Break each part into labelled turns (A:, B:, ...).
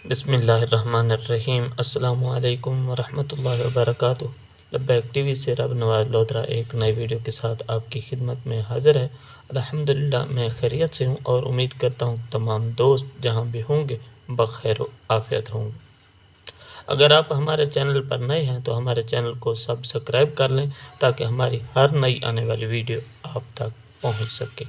A: بسم اللہ الرحمن الرحیم۔ السلام علیکم ورحمۃ اللہ وبرکاتہ۔ لبیک ٹی وی سے رب نواز لودھرا ایک نئی ویڈیو کے ساتھ آپ کی خدمت میں حاضر ہے۔ الحمدللہ میں خیریت سے ہوں اور امید کرتا ہوں تمام دوست جہاں بھی ہوں گے بخیر و عافیت ہوں گے۔ اگر آپ ہمارے چینل پر نئے ہیں تو ہمارے چینل کو سبسکرائب کر لیں تاکہ ہماری ہر نئی آنے والی ویڈیو آپ تک پہنچ سکے۔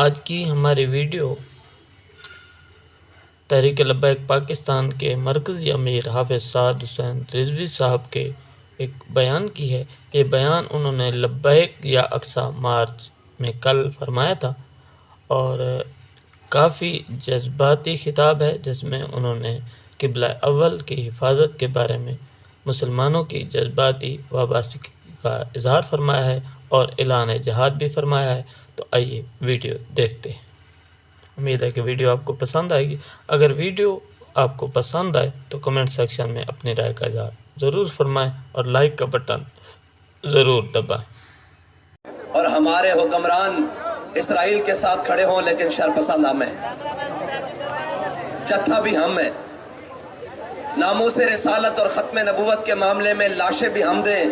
A: آج کی ہماری ویڈیو تحریک لبیک پاکستان کے مرکزی امیر حافظ سعد حسین رضوی صاحب کے ایک بیان کی ہے۔ یہ بیان انہوں نے لبیک یا اقصی مارچ میں کل فرمایا تھا اور کافی جذباتی خطاب ہے، جس میں انہوں نے قبلہ اول کی حفاظت کے بارے میں مسلمانوں کی جذباتی وابستگی کا اظہار فرمایا ہے اور اعلان جہاد بھی فرمایا ہے۔ تو آئیے ویڈیو دیکھتے ہیں۔ امید ہے کہ ویڈیو آپ کو پسند آئے گی۔ اگر ویڈیو آپ کو پسند آئے تو کمنٹ سیکشن میں اپنی رائے کا اظہار ضرور فرمائیں اور لائک کا بٹن ضرور دبائیں۔
B: اور ہمارے حکمران اسرائیل کے ساتھ کھڑے ہوں لیکن شرپسند ہم ہیں، جتھا بھی ہم ہیں، ناموس رسالت اور ختم نبوت کے معاملے میں لاشیں بھی ہم دیں،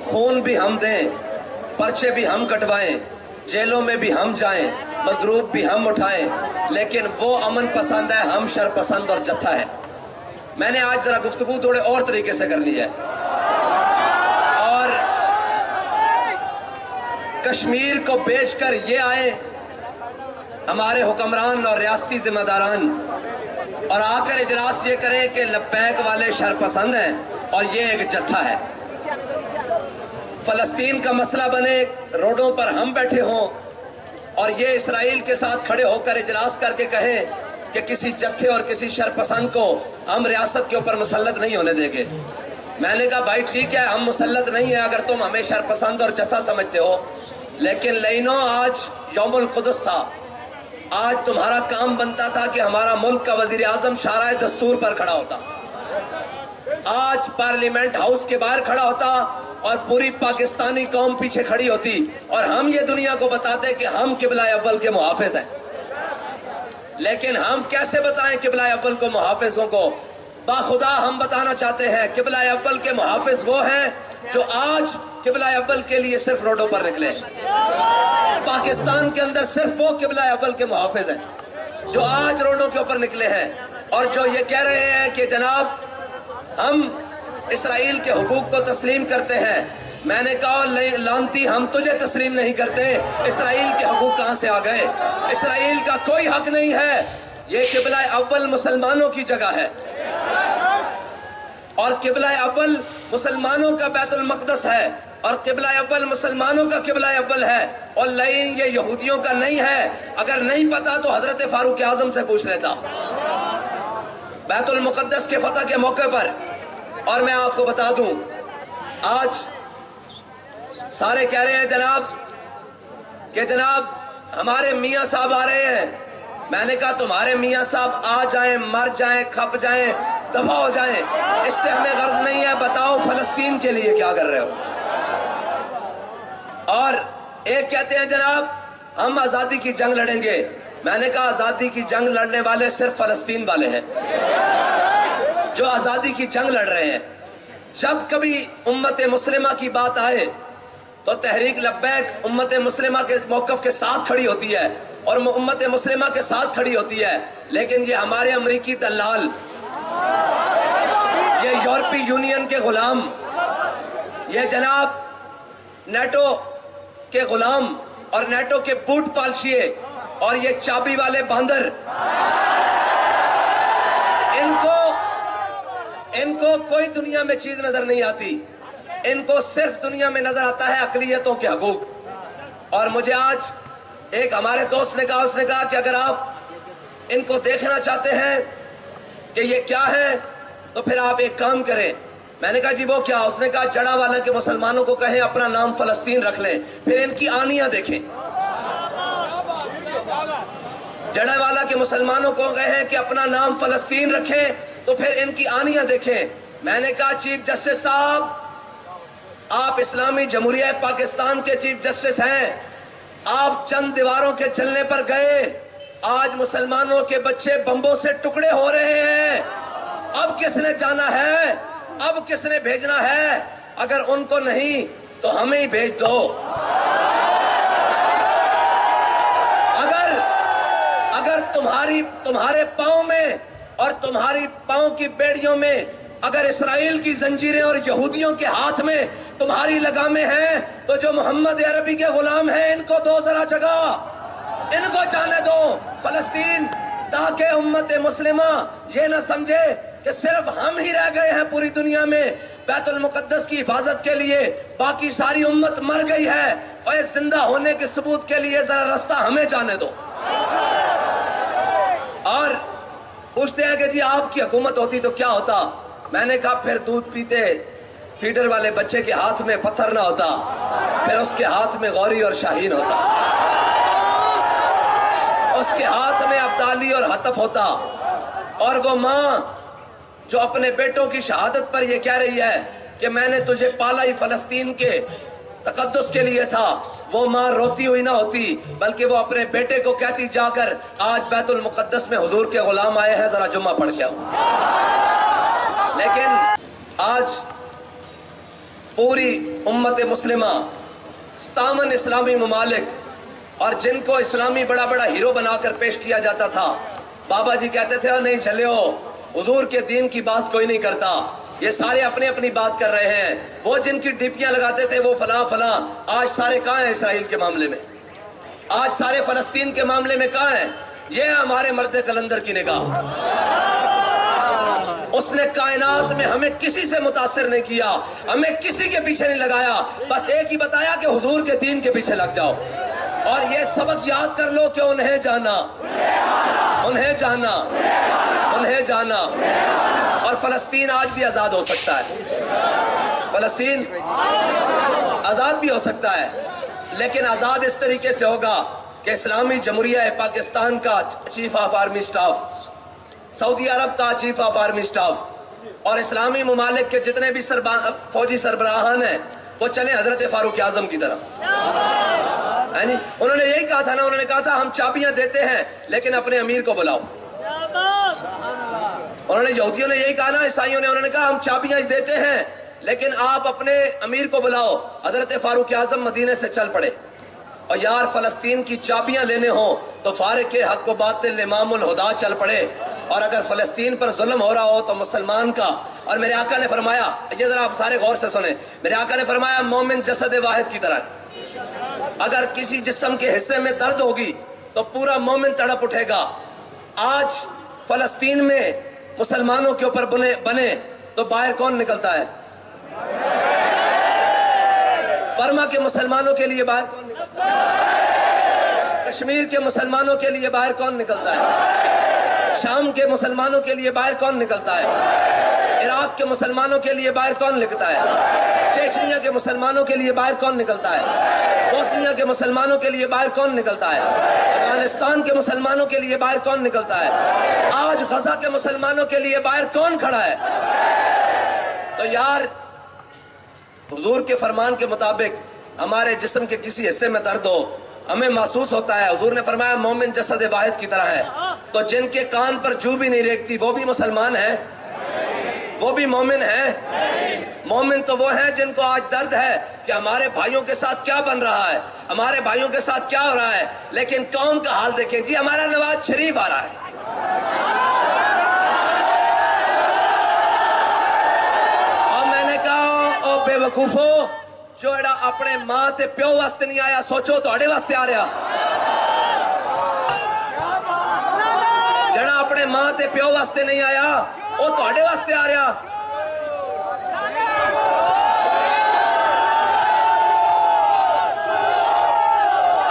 B: خون بھی ہم دیں، پرچے بھی ہم کٹوائیں، جیلوں میں بھی ہم جائیں، مضروب بھی ہم اٹھائیں، لیکن وہ امن پسند ہے، ہم شرپسند اور جتھا ہے۔ میں نے آج ذرا گفتگو تھوڑے اور طریقے سے کرنی ہے اور کشمیر کو بیچ کر یہ آئے ہمارے حکمران اور ریاستی ذمہ داران اور آ کر اجلاس یہ کریں کہ لبیک والے شرپسند ہیں اور یہ ایک جتھا ہے۔ فلسطین کا مسئلہ بنے، روڈوں پر ہم بیٹھے ہوں اور یہ اسرائیل کے ساتھ کھڑے ہو کر اجلاس کر کے کہیں کہ کسی جتھے اور کسی شرپسند کو ہم ریاست کے اوپر مسلط نہیں ہونے دیں گے۔ میں نے کہا بھائی ٹھیک ہے، ہم مسلط نہیں ہیں اگر تم ہمیں شرپسند اور جتھا سمجھتے ہو، لیکن لینو آج یوم القدس تھا، آج تمہارا کام بنتا تھا کہ ہمارا ملک کا وزیر اعظم شارع دستور پر کھڑا ہوتا، آج پارلیمنٹ ہاؤس کے باہر کھڑا ہوتا اور پوری پاکستانی قوم پیچھے کھڑی ہوتی اور ہم یہ دنیا کو بتاتے کہ ہم قبلہ اول کے محافظ ہیں۔ لیکن ہم کیسے بتائیں قبلہ اول کو محافظوں کو؟ باخدا ہم بتانا چاہتے ہیں قبلہ اول کے محافظ وہ ہیں جو آج قبلہ اول کے لیے صرف روڈوں پر نکلے ہیں۔ پاکستان کے اندر صرف وہ قبلہ اول کے محافظ ہیں جو آج روڈوں کے اوپر نکلے ہیں اور جو یہ کہہ رہے ہیں کہ جناب ہم اسرائیل کے حقوق کو تسلیم کرتے ہیں۔ میں نے کہا لانتی، ہم تجھے تسلیم نہیں کرتے، اسرائیل کے حقوق کہاں سے آ گئے؟ اسرائیل کا کوئی حق نہیں ہے، یہ قبلہ اول مسلمانوں کی جگہ ہے اور قبلہ اول مسلمانوں کا بیت المقدس ہے اور قبلہ اول مسلمانوں کا قبلہ اول ہے اور لائن یہ یہودیوں کا نہیں ہے۔ اگر نہیں پتا تو حضرت فاروق اعظم سے پوچھ لیتا بیت المقدس کے فتح کے موقع پر۔ اور میں آپ کو بتا دوں، آج سارے کہہ رہے ہیں جناب ہمارے میاں صاحب آ رہے ہیں۔ میں نے کہا تمہارے میاں صاحب آ جائیں، مر جائیں، کھپ جائیں، دفع ہو جائیں، اس سے ہمیں غرض نہیں ہے، بتاؤ فلسطین کے لیے کیا کر رہے ہو؟ اور ایک کہتے ہیں جناب ہم آزادی کی جنگ لڑیں گے۔ میں نے کہا آزادی کی جنگ لڑنے والے صرف فلسطین والے ہیں جو آزادی کی جنگ لڑ رہے ہیں۔ جب کبھی امت مسلمہ کی بات آئے تو تحریک لبیک امت مسلمہ کے موقف کے ساتھ کھڑی ہوتی ہے اور امت مسلمہ کے ساتھ کھڑی ہوتی ہے، لیکن یہ ہمارے امریکی دلال، یہ یورپی یونین کے غلام، یہ جناب نیٹو کے غلام اور نیٹو کے بوٹ پالشیے اور یہ چابی والے باندر، ان کو کوئی دنیا میں چیز نظر نہیں آتی، ان کو صرف دنیا میں نظر آتا ہے اقلیتوں کے حقوق۔ اور مجھے آج ایک ہمارے دوست نے کہا، اس نے کہا کہ اگر آپ ان کو دیکھنا چاہتے ہیں کہ یہ کیا ہے تو پھر آپ ایک کام کریں۔ میں نے کہا جی وہ کیا؟ اس نے کہا جڑا والا کے مسلمانوں کو کہیں اپنا نام فلسطین رکھ لیں، پھر ان کی آنیاں دیکھیں۔ جڑا والا کے مسلمانوں کو کہیں کہ اپنا نام فلسطین رکھیں تو پھر ان کی آنیاں دیکھیں۔ میں نے کہا چیف جسٹس صاحب، آپ اسلامی جمہوریہ پاکستان کے چیف جسٹس ہیں، آپ چند دیواروں کے چلنے پر گئے آج مسلمانوں کے بچے بمبوں سے ٹکڑے ہو رہے ہیں. اب کس نے جانا ہے؟ اب کس نے بھیجنا ہے؟ اگر ان کو نہیں تو ہمیں ہی بھیج دو. اگر تمہارے پاؤں میں اور تمہاری پاؤں کی بیڑیوں میں اگر اسرائیل کی زنجیریں اور یہودیوں کے ہاتھ میں تمہاری لگامیں ہیں تو جو محمد عربی کے غلام ہیں ان کو دو ذرا جگہ، ان کو جانے دو فلسطین، تاکہ امت مسلمہ یہ نہ سمجھے کہ صرف ہم ہی رہ گئے ہیں پوری دنیا میں بیت المقدس کی حفاظت کے لیے، باقی ساری امت مر گئی ہے. اور اس زندہ ہونے کے ثبوت کے لیے ذرا راستہ ہمیں جانے دو. اور پوچھتے ہیں کہ جی آپ کی حکومت ہوتی تو کیا ہوتا؟ میں نے کہا پھر دودھ پیتے فیڈر والے بچے کے ہاتھ میں پتھر نہ ہوتا، پھر اس کے ہاتھ میں غوری اور شاہین ہوتا، اس کے ہاتھ میں ابدالی اور حتف ہوتا. اور وہ ماں جو اپنے بیٹوں کی شہادت پر یہ کہہ رہی ہے کہ میں نے تجھے پالا ہی فلسطین کے تقدس کے لیے تھا، وہ ماں روتی ہوئی نہ ہوتی بلکہ وہ اپنے بیٹے کو کہتی جا کر آج بیت المقدس میں حضور کے غلام آئے ہیں، ذرا جمعہ پڑھ کے آؤ. لیکن آج پوری امت مسلمہ 57 اسلامی ممالک اور جن کو اسلامی بڑا بڑا ہیرو بنا کر پیش کیا جاتا تھا، بابا جی کہتے تھے نہیں چلے ہو، حضور کے دین کی بات کوئی نہیں کرتا، یہ سارے اپنی اپنی بات کر رہے ہیں. وہ جن کی ڈپیاں لگاتے تھے وہ فلاں فلاں، آج سارے کہاں ہیں اسرائیل کے معاملے میں؟ آج سارے فلسطین کے معاملے میں کہاں ہیں؟ یہ ہمارے مرد کلندر کی نگاہ. اس نے کائنات میں ہمیں کسی سے متاثر نہیں کیا، ہمیں کسی کے پیچھے نہیں لگایا، بس ایک ہی بتایا کہ حضور کے دین کے پیچھے لگ جاؤ. اور یہ سبق یاد کر لو کہ انہیں جانا، انہیں جانا، انہیں جانا. اور فلسطین آج بھی آزاد ہو سکتا ہے، فلسطین آزاد بھی ہو سکتا ہے، لیکن آزاد اس طریقے سے ہوگا کہ اسلامی جمہوریہ پاکستان کا چیف آف آرمی سٹاف، سعودی عرب کا چیف آف آرمی سٹاف اور اسلامی ممالک کے جتنے بھی فوجی سربراہان ہیں وہ چلیں حضرت فاروق اعظم کی طرف. انہوں نے یہی کہا تھا نا، انہوں نے کہا تھا ہم چابیاں دیتے ہیں لیکن اپنے امیر کو بلاؤ. انہوں نے یہودیوں نے یہی کہا نا، عیسائیوں نے، انہوں نے کہا ہم چابیاں دیتے ہیں لیکن آپ اپنے امیر کو بلاؤ. حضرت فاروق اعظم مدینے سے چل پڑے. اور یار فلسطین کی چابیاں لینے ہوں تو فارق حق و باطل امام الہدا چل پڑے. اور اگر فلسطین پر ظلم ہو رہا ہو تو مسلمان کا، اور میرے آقا نے فرمایا، یہ ذرا آپ سارے غور سے سنیں، میرے آقا نے فرمایا مومن جسد واحد کی طرح ہے. اگر کسی جسم کے حصے میں درد ہوگی تو پورا مومن تڑپ اٹھے گا. آج فلسطین میں مسلمانوں کے اوپر بنے تو باہر کون نکلتا ہے؟ برما کے مسلمانوں کے لیے باہر کون نکلتا ہے؟ کشمیر کے مسلمانوں کے لیے باہر کون نکلتا ہے؟ شام کے مسلمانوں کے لیے باہر کون نکلتا ہے؟ عراق کے مسلمانوں کے لیے باہر کون نکلتا ہے؟ چیچنیا کے مسلمانوں کے لیے باہر کون نکلتا ہے؟ بوسنیا کے مسلمانوں کے لیے باہر کون نکلتا ہے؟ افغانستان کے مسلمانوں کے لیے باہر کون نکلتا ہے؟ آج غزہ کے مسلمانوں کے لیے باہر کون کھڑا ہے؟ تو یار حضور کے فرمان کے مطابق ہمارے جسم کے کسی حصے میں درد ہو، ہمیں محسوس ہوتا ہے، حضور نے فرمایا مومن جسد واحد کی طرح ہے. تو جن کے کان پر جو بھی نہیں ریکتی وہ بھی مسلمان ہیں، وہ بھی مومن ہیں. مومن تو وہ ہیں جن کو آج درد ہے کہ ہمارے بھائیوں کے ساتھ کیا بن رہا ہے، ہمارے بھائیوں کے ساتھ کیا ہو رہا ہے، لیکن قوم کا حال دیکھیں جی، ہمارا نواز شریف آ رہا ہے. اور میں نے کہا او بے وقوفو، جو ایڈا اپنے ماں تے پیو واسطے نہیں آیا، سوچو تہاڈے واسطے آ رہا. جڑا اپنے ماں تے پیو واسطے نہیں آیا وہ تہاڈے واسطے آ رہا.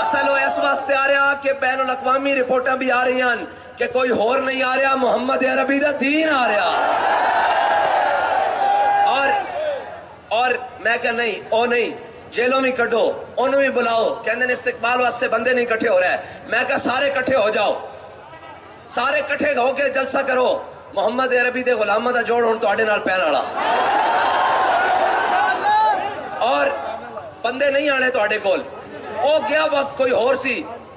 B: اصل وہ اس واسطے آ رہا کہ بین الاقوامی رپورٹاں بھی آ رہی ہیں کہ کوئی ہور نہیں آ رہا، محمد عربی دا دین آ رہا. اور میں کہ نہیں، او نہیں، جیلوں میں کٹو، انہوں بھی بلاؤ. کہندے استقبال واسطے بندے نہیں کٹھے ہو رہے. میں کہا سارے کٹھے ہو جاؤ، سارے کٹھے ہو کے جلسہ کرو. محمد عربی دے غلاماں دا جوڑ ہن تہاڈے نال پہن والا. اور بندے نہیں آنے تہاڈے کول. او گیا وقت کوئی ہور سی